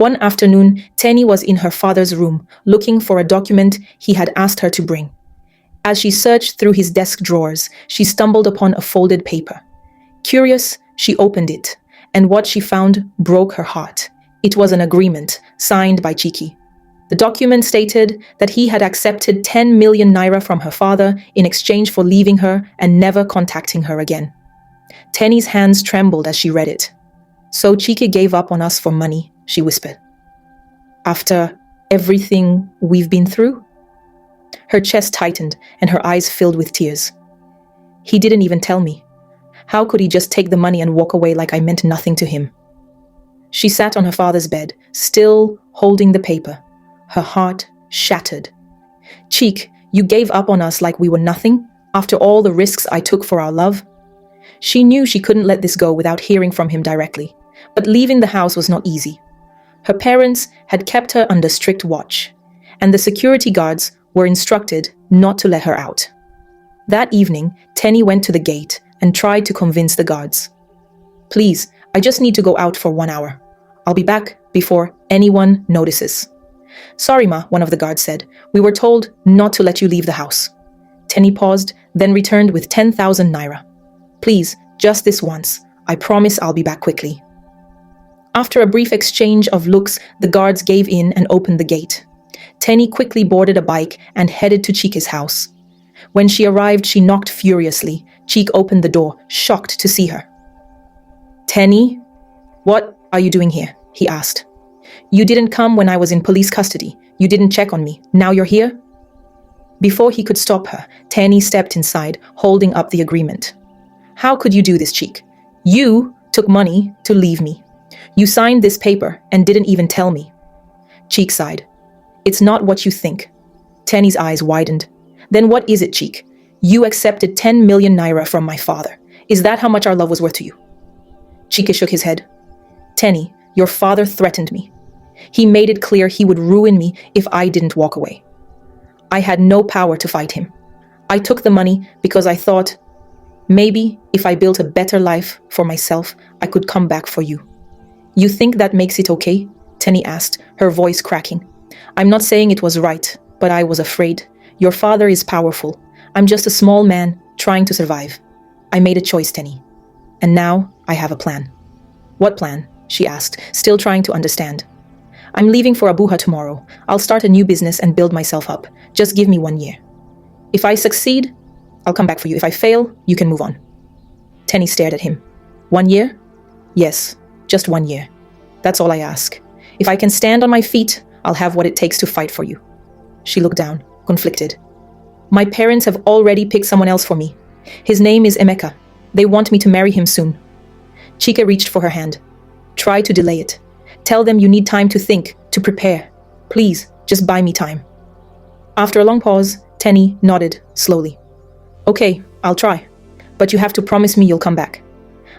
One afternoon, Teni was in her father's room, looking for a document he had asked her to bring. As she searched through his desk drawers, she stumbled upon a folded paper. Curious, she opened it, and what she found broke her heart. It was an agreement, signed by Chike. The document stated that he had accepted 10 million naira from her father in exchange for leaving her and never contacting her again. Teni's hands trembled as she read it. "So Chike gave up on us for money," she whispered. "After everything we've been through?" Her chest tightened and her eyes filled with tears. "He didn't even tell me. How could he just take the money and walk away like I meant nothing to him?" She sat on her father's bed, still holding the paper, her heart shattered. "Chike, you gave up on us like we were nothing, after all the risks I took for our love?" She knew she couldn't let this go without hearing from him directly, but leaving the house was not easy. Her parents had kept her under strict watch, and the security guards were instructed not to let her out. That evening, Teni went to the gate and tried to convince the guards. "Please, I just need to go out for 1 hour. I'll be back before anyone notices." "Sorry, ma," one of the guards said. "We were told not to let you leave the house." Teni paused, then returned with 10,000 naira. "Please, just this once. I promise I'll be back quickly." After a brief exchange of looks, the guards gave in and opened the gate. Teni quickly boarded a bike and headed to Chike's house. When she arrived, she knocked furiously. Chike opened the door, shocked to see her. "Teni, what are you doing here?" he asked. "You didn't come when I was in police custody. You didn't check on me. Now you're here?" Before he could stop her, Teni stepped inside, holding up the agreement. "How could you do this, Chike? You took money to leave me. You signed this paper and didn't even tell me." Chike sighed. "It's not what you think." Teni's eyes widened. "Then what is it, Chike? You accepted 10 million naira from my father. Is that how much our love was worth to you?" Chike shook his head. "Teni, your father threatened me. He made it clear he would ruin me if I didn't walk away. I had no power to fight him. I took the money because I thought, maybe if I built a better life for myself, I could come back for you." "You think that makes it okay?" Teni asked, her voice cracking. "I'm not saying it was right, but I was afraid. Your father is powerful. I'm just a small man trying to survive. I made a choice, Teni. And now I have a plan." "What plan?" she asked, still trying to understand. "I'm leaving for Abuja tomorrow. I'll start a new business and build myself up. Just give me 1 year. If I succeed, I'll come back for you. If I fail, you can move on." Teni stared at him. 1 year? "Yes, just 1 year. That's all I ask. If I can stand on my feet, I'll have what it takes to fight for you." She looked down, conflicted. "My parents have already picked someone else for me. His name is Emeka. They want me to marry him soon." Chike reached for her hand. "Try to delay it. Tell them you need time to think, to prepare. Please, just buy me time." After a long pause, Teni nodded slowly. "Okay, I'll try. But you have to promise me you'll come back."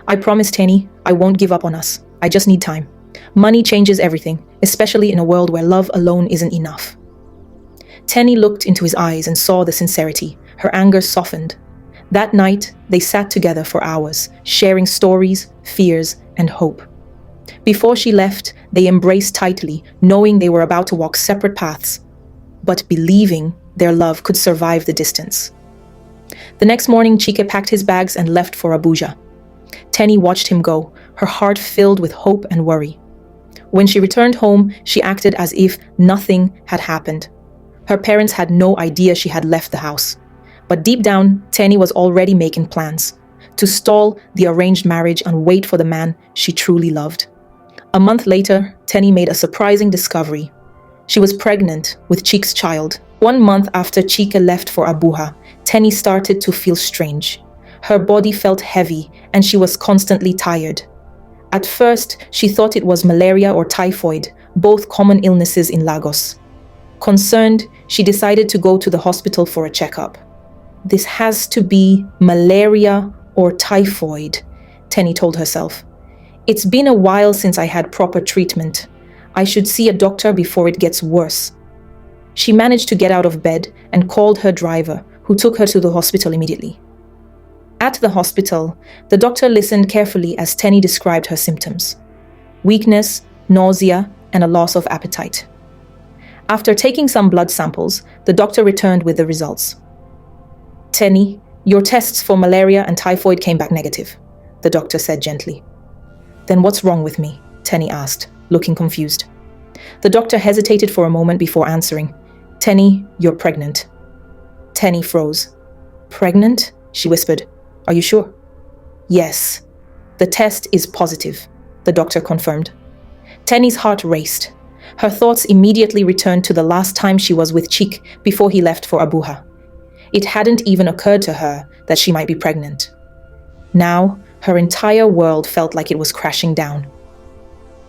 "I promise, Teni, I won't give up on us. I just need time. Money changes everything, especially in a world where love alone isn't enough." Teni looked into his eyes and saw the sincerity. Her anger softened. That night, they sat together for hours, sharing stories, fears, and hope. Before she left, they embraced tightly, knowing they were about to walk separate paths, but believing their love could survive the distance. The next morning, Chike packed his bags and left for Abuja. Teni watched him go, her heart filled with hope and worry. When she returned home, she acted as if nothing had happened. Her parents had no idea she had left the house. But deep down, Teni was already making plans to stall the arranged marriage and wait for the man she truly loved. A month later, Teni made a surprising discovery. She was pregnant with Chike's child. 1 month after Chike left for Abuja, Teni started to feel strange. Her body felt heavy and she was constantly tired. At first, she thought it was malaria or typhoid, both common illnesses in Lagos. Concerned, she decided to go to the hospital for a checkup. "This has to be malaria or typhoid," Teni told herself. "It's been a while since I had proper treatment. I should see a doctor before it gets worse." She managed to get out of bed and called her driver, who took her to the hospital immediately. At the hospital, the doctor listened carefully as Teni described her symptoms. Weakness, nausea, and a loss of appetite. After taking some blood samples, the doctor returned with the results. "Teni, your tests for malaria and typhoid came back negative," the doctor said gently. "Then what's wrong with me?" Teni asked, looking confused. The doctor hesitated for a moment before answering. "Teni, you're pregnant." Teni froze. "Pregnant?" she whispered. "Are you sure?" "Yes. The test is positive," the doctor confirmed. Teni's heart raced. Her thoughts immediately returned to the last time she was with Chike before he left for Abuja. It hadn't even occurred to her that she might be pregnant. Now, her entire world felt like it was crashing down.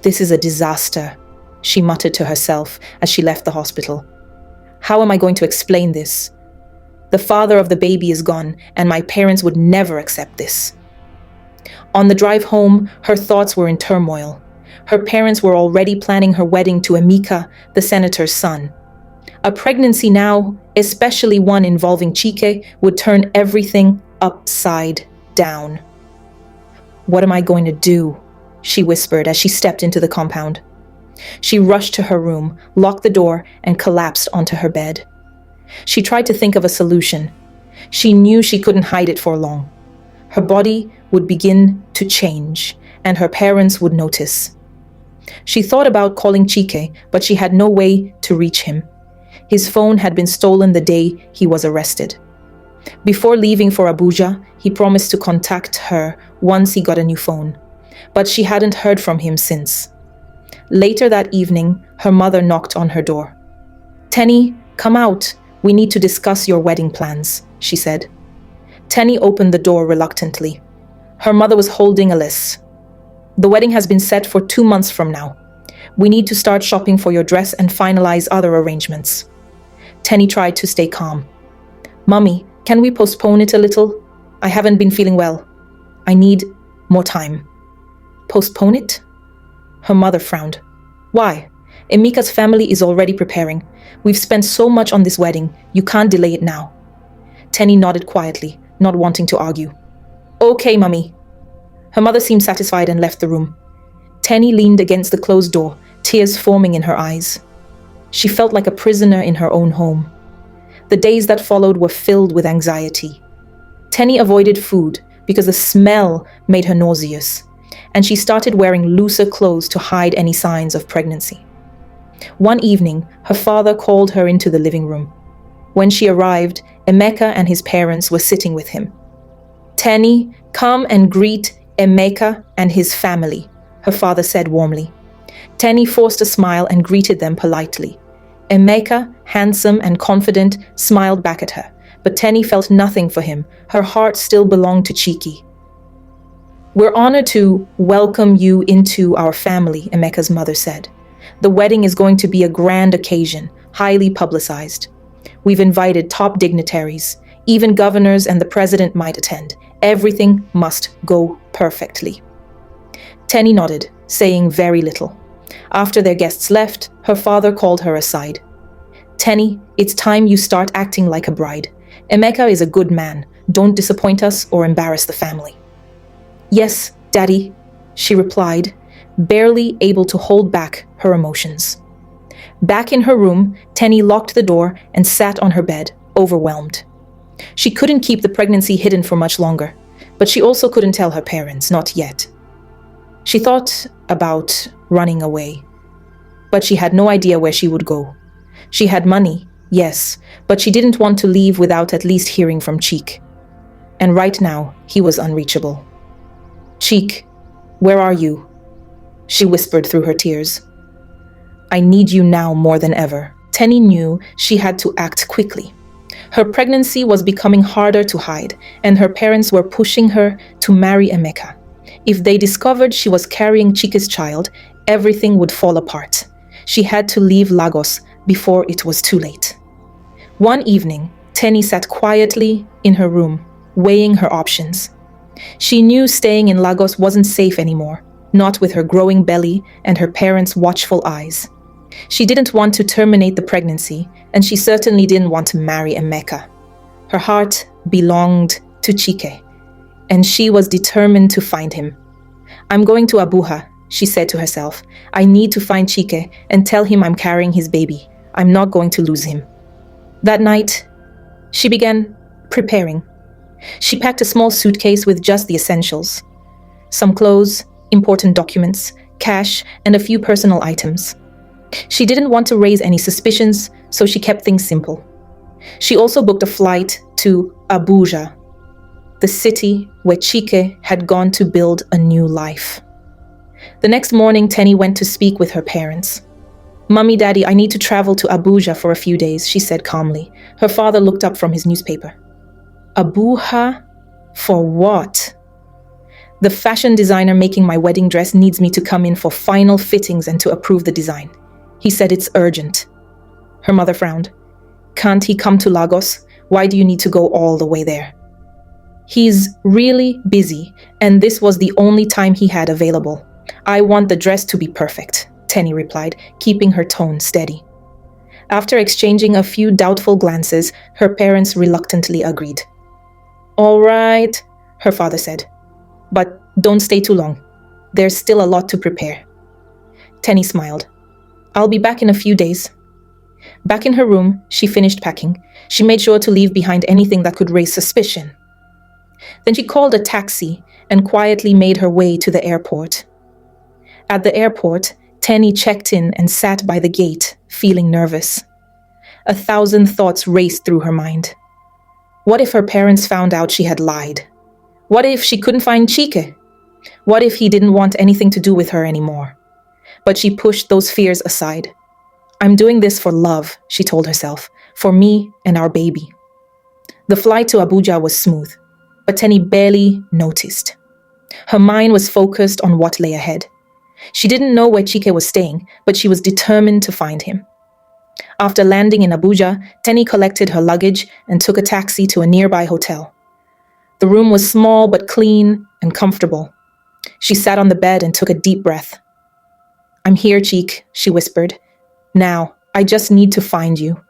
"This is a disaster," she muttered to herself as she left the hospital. "How am I going to explain this? The father of the baby is gone, and my parents would never accept this." On the drive home, her thoughts were in turmoil. Her parents were already planning her wedding to Emeka, the senator's son. A pregnancy now, especially one involving Chike, would turn everything upside down. "What am I going to do?" she whispered as she stepped into the compound. She rushed to her room, locked the door, and collapsed onto her bed. She tried to think of a solution. She knew she couldn't hide it for long. Her body would begin to change, and her parents would notice. She thought about calling Chike, but she had no way to reach him. His phone had been stolen the day he was arrested. Before leaving for Abuja, he promised to contact her once he got a new phone, but she hadn't heard from him since. Later that evening, her mother knocked on her door. "Teni, come out. We need to discuss your wedding plans," she said. Teni opened the door reluctantly. Her mother was holding a list. "The wedding has been set for 2 months from now. We need to start shopping for your dress and finalize other arrangements." Teni tried to stay calm. "Mummy, can we postpone it a little? I haven't been feeling well. I need more time." "Postpone it?" Her mother frowned. "Why? Emeka's family is already preparing. We've spent so much on this wedding, you can't delay it now." Teni nodded quietly, not wanting to argue. "Okay, Mummy." Her mother seemed satisfied and left the room. Teni leaned against the closed door, tears forming in her eyes. She felt like a prisoner in her own home. The days that followed were filled with anxiety. Teni avoided food because the smell made her nauseous, and she started wearing looser clothes to hide any signs of pregnancy. One evening, her father called her into the living room. When she arrived, Emeka and his parents were sitting with him. "Teni, come and greet Emeka and his family," her father said warmly. Teni forced a smile and greeted them politely. Emeka, handsome and confident, smiled back at her, but Teni felt nothing for him. Her heart still belonged to Chike. "We're honored to welcome you into our family," Emeka's mother said. "The wedding is going to be a grand occasion, highly publicized. We've invited top dignitaries. Even governors and the president might attend. Everything must go perfectly." Teni nodded, saying very little. After their guests left, her father called her aside. "Teni, it's time you start acting like a bride. Emeka is a good man. Don't disappoint us or embarrass the family." "Yes, Daddy," she replied, barely able to hold back her emotions. Back in her room, Teni locked the door and sat on her bed, overwhelmed. She couldn't keep the pregnancy hidden for much longer, but she also couldn't tell her parents, not yet. She thought about running away, but she had no idea where she would go. She had money, yes, but she didn't want to leave without at least hearing from Chike. And right now, he was unreachable. "Chike, where are you?" she whispered through her tears. "I need you now more than ever." Teni knew she had to act quickly. Her pregnancy was becoming harder to hide, and her parents were pushing her to marry Emeka. If they discovered she was carrying Chike's child, everything would fall apart. She had to leave Lagos before it was too late. One evening, Teni sat quietly in her room, weighing her options. She knew staying in Lagos wasn't safe anymore, not with her growing belly and her parents' watchful eyes. She didn't want to terminate the pregnancy, and she certainly didn't want to marry Emeka. Her heart belonged to Chike, and she was determined to find him. "I'm going to Abuja," she said to herself. I need to find Chike and tell him I'm carrying his baby. I'm not going to lose him. That night, she began preparing. She packed a small suitcase with just the essentials. Some clothes, important documents, cash, and a few personal items. She didn't want to raise any suspicions, so she kept things simple. She also booked a flight to Abuja, the city where Chike had gone to build a new life. The next morning, Teni went to speak with her parents. Mummy, Daddy, I need to travel to Abuja for a few days, she said calmly. Her father looked up from his newspaper. Abuja? For what? The fashion designer making my wedding dress needs me to come in for final fittings and to approve the design. He said it's urgent. Her mother frowned. Can't he come to Lagos? Why do you need to go all the way there? He's really busy, and this was the only time he had available. I want the dress to be perfect, Teni replied, keeping her tone steady. After exchanging a few doubtful glances, her parents reluctantly agreed. All right, her father said. But don't stay too long. There's still a lot to prepare. Teni smiled. I'll be back in a few days. Back in her room, she finished packing. She made sure to leave behind anything that could raise suspicion. Then she called a taxi and quietly made her way to the airport. At the airport, Teni checked in and sat by the gate, feeling nervous. 1,000 thoughts raced through her mind. What if her parents found out she had lied? What if she couldn't find Chike? What if he didn't want anything to do with her anymore? But she pushed those fears aside. I'm doing this for love, she told herself, for me and our baby. The flight to Abuja was smooth, but Teni barely noticed. Her mind was focused on what lay ahead. She didn't know where Chike was staying, but she was determined to find him. After landing in Abuja, Teni collected her luggage and took a taxi to a nearby hotel. The room was small but clean and comfortable. She sat on the bed and took a deep breath. I'm here, Chike, she whispered. Now, I just need to find you.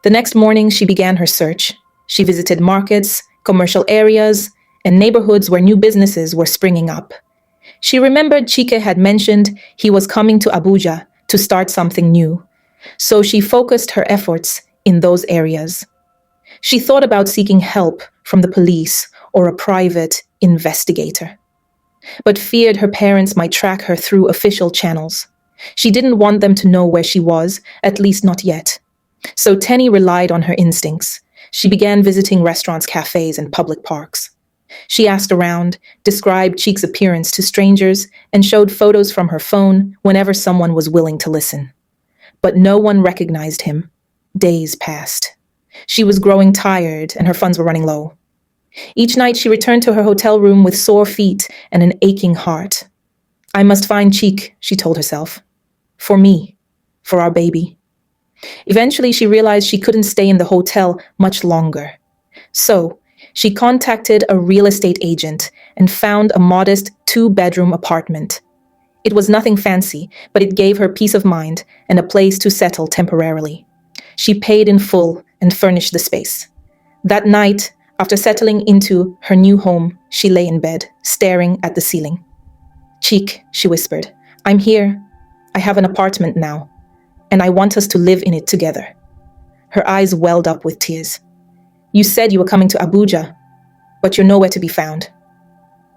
The next morning, she began her search. She visited markets, commercial areas, and neighborhoods where new businesses were springing up. She remembered Chike had mentioned he was coming to Abuja to start something new, so she focused her efforts in those areas. She thought about seeking help from the police or a private investigator, but feared her parents might track her through official channels. She didn't want them to know where she was, at least not yet. So Teni relied on her instincts. She began visiting restaurants, cafes, and public parks. She asked around, described Chike's appearance to strangers, and showed photos from her phone whenever someone was willing to listen. But no one recognized him. Days passed. She was growing tired, and her funds were running low. Each night she returned to her hotel room with sore feet and an aching heart. I must find Chike, she told herself. For me. For our baby. Eventually she realized she couldn't stay in the hotel much longer. So, she contacted a real estate agent and found a modest 2-bedroom apartment. It was nothing fancy, but it gave her peace of mind and a place to settle temporarily. She paid in full and furnished the space. That night, after settling into her new home, she lay in bed, staring at the ceiling. Chike, she whispered, I'm here. I have an apartment now, and I want us to live in it together. Her eyes welled up with tears. You said you were coming to Abuja, but you're nowhere to be found.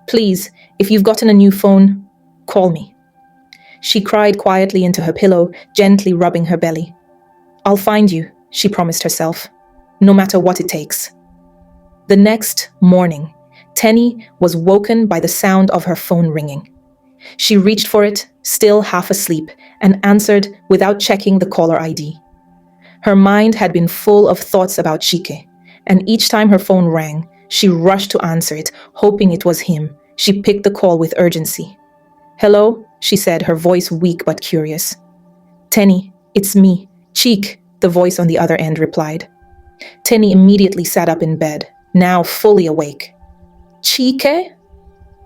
Please, if you've gotten a new phone, call me. She cried quietly into her pillow, gently rubbing her belly. I'll find you, she promised herself, no matter what it takes. The next morning, Teni was woken by the sound of her phone ringing. She reached for it, still half asleep, and answered without checking the caller ID. Her mind had been full of thoughts about Chike, and each time her phone rang, she rushed to answer it, hoping it was him. She picked the call with urgency. Hello, she said, her voice weak but curious. Teni, it's me, Chike, the voice on the other end replied. Teni immediately sat up in bed, now fully awake. Chike?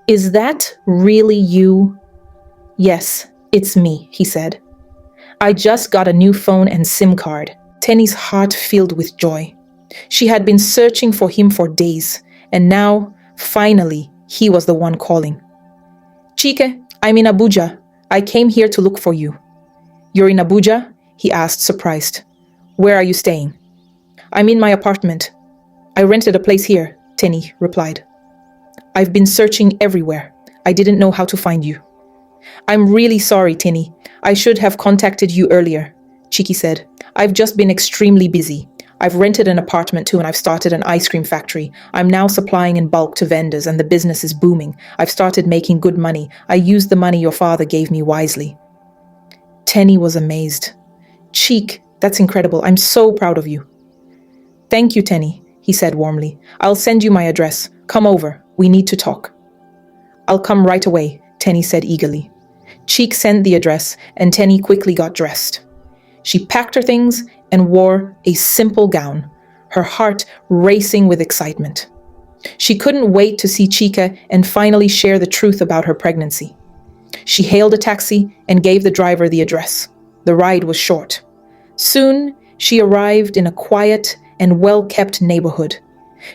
Is that really you? Yes, it's me, he said. I just got a new phone and SIM card. Teni's heart filled with joy. She had been searching for him for days, and now, finally, he was the one calling. Chike, I'm in Abuja. I came here to look for you. You're in Abuja? He asked, surprised. Where are you staying? I'm in my apartment. I rented a place here, Teni replied. I've been searching everywhere. I didn't know how to find you. I'm really sorry, Teni. I should have contacted you earlier, Chike said. I've just been extremely busy. I've rented an apartment too, and I've started an ice cream factory. I'm now supplying in bulk to vendors and the business is booming. I've started making good money. I used the money your father gave me wisely. Teni was amazed. Chike, that's incredible. I'm so proud of you. Thank you, Teni, he said warmly. I'll send you my address. Come over. We need to talk. I'll come right away, Teni said eagerly. Chike sent the address and Teni quickly got dressed. She packed her things and wore a simple gown, her heart racing with excitement. She couldn't wait to see Chike and finally share the truth about her pregnancy. She hailed a taxi and gave the driver the address. The ride was short. Soon, she arrived in a quiet and well-kept neighborhood.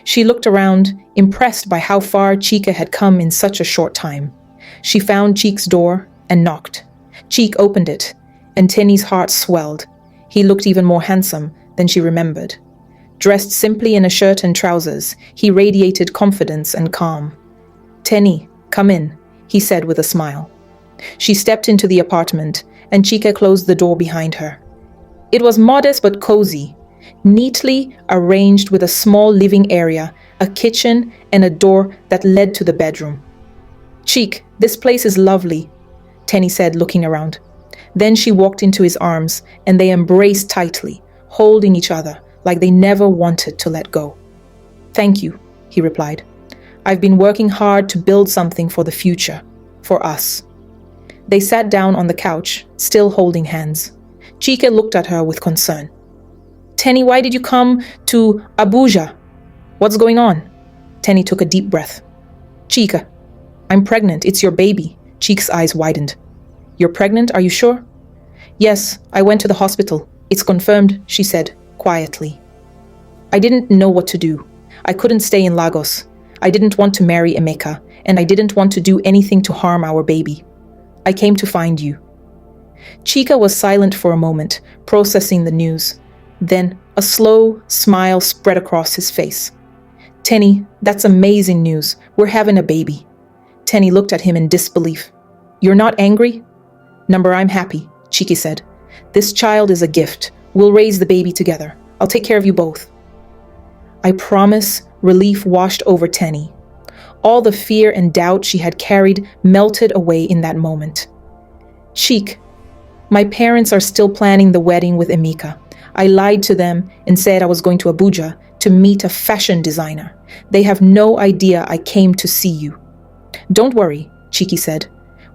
She looked around, impressed by how far Chike had come in such a short time. She found Chike's door and knocked. Chike opened it, and Teni's heart swelled. He looked even more handsome than she remembered. Dressed simply in a shirt and trousers, he radiated confidence and calm. Teni, come in, he said with a smile. She stepped into the apartment, and Chike closed the door behind her. It was modest but cozy, neatly arranged with a small living area, a kitchen, and a door that led to the bedroom. Chike, this place is lovely, Teni said, looking around. Then she walked into his arms, and they embraced tightly, holding each other like they never wanted to let go. Thank you, he replied. I've been working hard to build something for the future, for us. They sat down on the couch, still holding hands. Chike looked at her with concern. Teni, why did you come to Abuja? What's going on? Teni took a deep breath. Chike, I'm pregnant. It's your baby. Chike's eyes widened. You're pregnant, are you sure? Yes, I went to the hospital. It's confirmed, she said, quietly. I didn't know what to do. I couldn't stay in Lagos. I didn't want to marry Emeka, and I didn't want to do anything to harm our baby. I came to find you. Chike was silent for a moment, processing the news. Then a slow smile spread across his face. Teni, that's amazing news. We're having a baby. Teni looked at him in disbelief. You're not angry? Number, I'm happy, Chike said. This child is a gift. We'll raise the baby together. I'll take care of you both. I promise. Relief washed over Teni. All the fear and doubt she had carried melted away in that moment. Chike, my parents are still planning the wedding with Emeka. I lied to them and said I was going to Abuja to meet a fashion designer. They have no idea I came to see you. Don't worry, Chike said.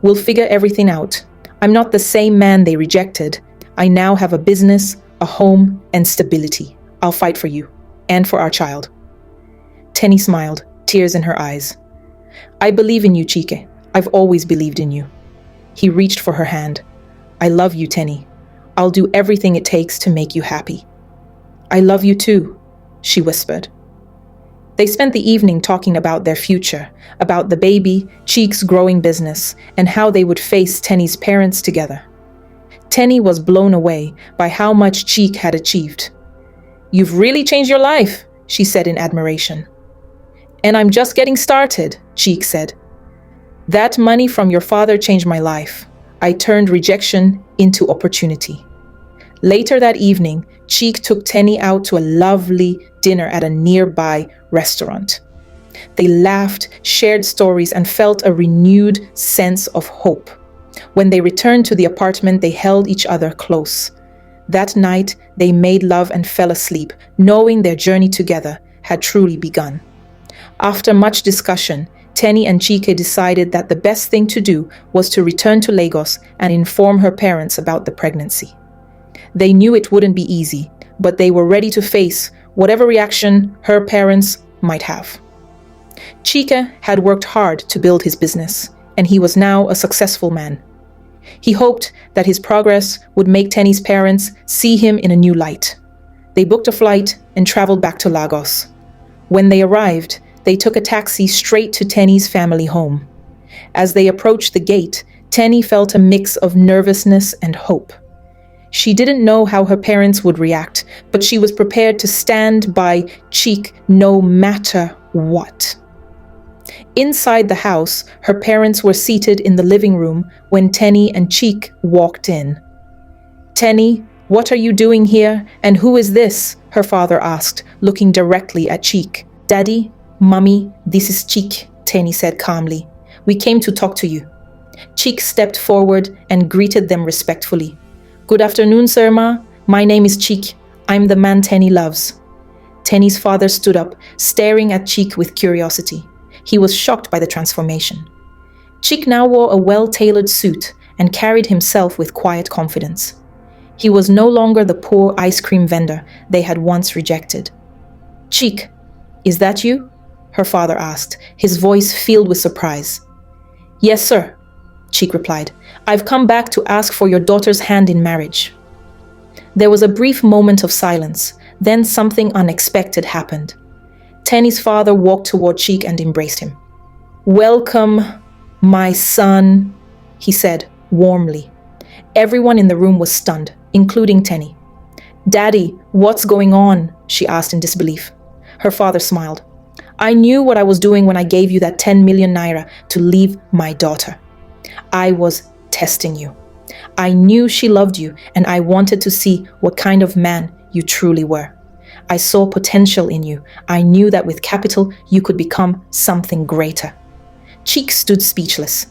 We'll figure everything out. I'm not the same man they rejected. I now have a business, a home, and stability. I'll fight for you and for our child. Teni smiled, tears in her eyes. I believe in you, Chike. I've always believed in you. He reached for her hand. I love you, Teni. I'll do everything it takes to make you happy. I love you too, she whispered. They spent the evening talking about their future, about the baby, Chike's growing business, and how they would face Teni's parents together. Teni was blown away by how much Chike had achieved. You've really changed your life, she said in admiration. And I'm just getting started, Chike said. That money from your father changed my life. I turned rejection into opportunity. Later that evening, Chike took Teni out to a lovely dinner at a nearby restaurant. They laughed, shared stories, and felt a renewed sense of hope. When they returned to the apartment, they held each other close. That night, they made love and fell asleep, knowing their journey together had truly begun. After much discussion, Teni and Chike decided that the best thing to do was to return to Lagos and inform her parents about the pregnancy. They knew it wouldn't be easy, but they were ready to face whatever reaction her parents might have. Chike had worked hard to build his business, and he was now a successful man. He hoped that his progress would make Teni's parents see him in a new light. They booked a flight and traveled back to Lagos. When they arrived, they took a taxi straight to Teni's family home. As they approached the gate, Teni felt a mix of nervousness and hope. She didn't know how her parents would react, but she was prepared to stand by Chike no matter what. Inside the house, her parents were seated in the living room when Teni and Chike walked in. "Teni, what are you doing here, and who is this?" her father asked, looking directly at Chike. "Daddy, Mummy, this is Chike," Teni said calmly. "We came to talk to you." Chike stepped forward and greeted them respectfully. "Good afternoon, sir, ma. My name is Chike. I'm the man Teni loves." Teni's father stood up, staring at Chike with curiosity. He was shocked by the transformation. Chike now wore a well-tailored suit and carried himself with quiet confidence. He was no longer the poor ice cream vendor they had once rejected. "Chike, is that you?" her father asked, his voice filled with surprise. "Yes, sir," Chike replied. "I've come back to ask for your daughter's hand in marriage." There was a brief moment of silence, then something unexpected happened. Teni's father walked toward Chike and embraced him. "Welcome, my son," he said warmly. Everyone in the room was stunned, including Teni. "Daddy, what's going on?" she asked in disbelief. Her father smiled. "I knew what I was doing when I gave you that 10 million naira to leave my daughter. I was testing you. I knew she loved you, and I wanted to see what kind of man you truly were. I saw potential in you. I knew that with capital, you could become something greater." Chike stood speechless.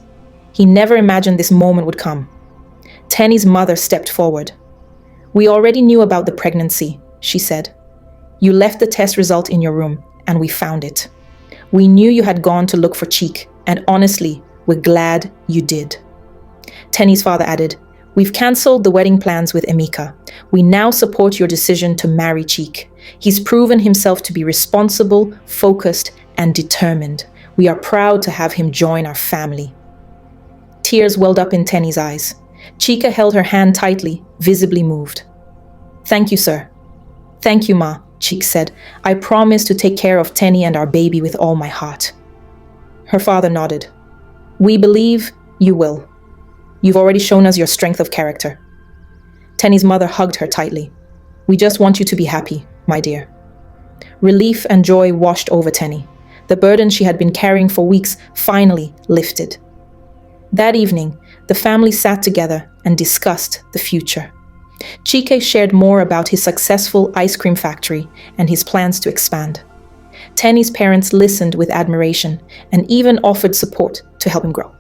He never imagined this moment would come. Teni's mother stepped forward. "We already knew about the pregnancy," she said. "You left the test result in your room, and we found it. We knew you had gone to look for Chike, and honestly, we're glad you did." Teni's father added, "We've cancelled the wedding plans with Emeka. We now support your decision to marry Chike. He's proven himself to be responsible, focused, and determined. We are proud to have him join our family." Tears welled up in Teni's eyes. Chike held her hand tightly, visibly moved. "Thank you, sir." "Thank you, Ma," Chike said. "I promise to take care of Teni and our baby with all my heart." Her father nodded. "We believe you will. You've already shown us your strength of character." Teni's mother hugged her tightly. "We just want you to be happy, my dear." Relief and joy washed over Teni. The burden she had been carrying for weeks finally lifted. That evening, the family sat together and discussed the future. Chike shared more about his successful ice cream factory and his plans to expand. Teni's parents listened with admiration and even offered support to help him grow.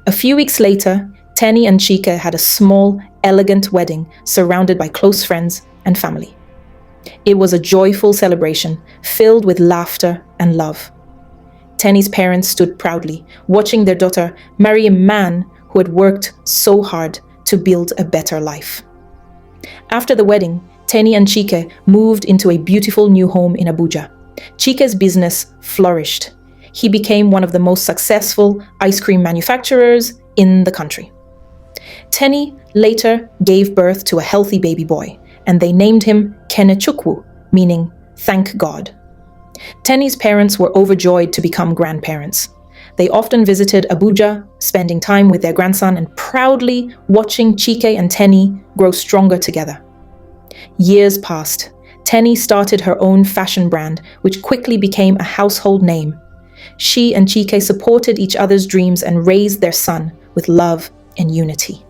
A few weeks later, Teni and Chike had a small, elegant wedding surrounded by close friends and family. It was a joyful celebration filled with laughter and love. Teni's parents stood proudly, watching their daughter marry a man who had worked so hard to build a better life. After the wedding, Teni and Chike moved into a beautiful new home in Abuja. Chike's business flourished. He became one of the most successful ice cream manufacturers in the country. Teni later gave birth to a healthy baby boy, and they named him Kenechukwu, meaning thank God. Teni's parents were overjoyed to become grandparents. They often visited Abuja, spending time with their grandson and proudly watching Chike and Teni grow stronger together. Years passed. Teni started her own fashion brand, which quickly became a household name. She and Chike supported each other's dreams and raised their son with love and unity.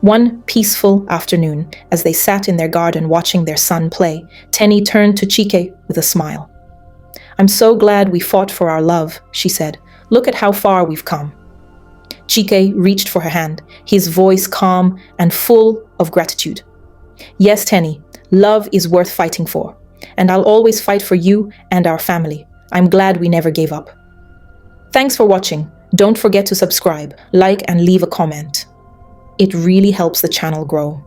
One peaceful afternoon, as they sat in their garden watching their son play, Teni turned to Chike with a smile. "I'm so glad we fought for our love," she said. "Look at how far we've come." Chike reached for her hand, his voice calm and full of gratitude. "Yes, Teni, love is worth fighting for, and I'll always fight for you and our family. I'm glad we never gave up." Thanks for watching. Don't forget to subscribe, like, and leave a comment. It really helps the channel grow.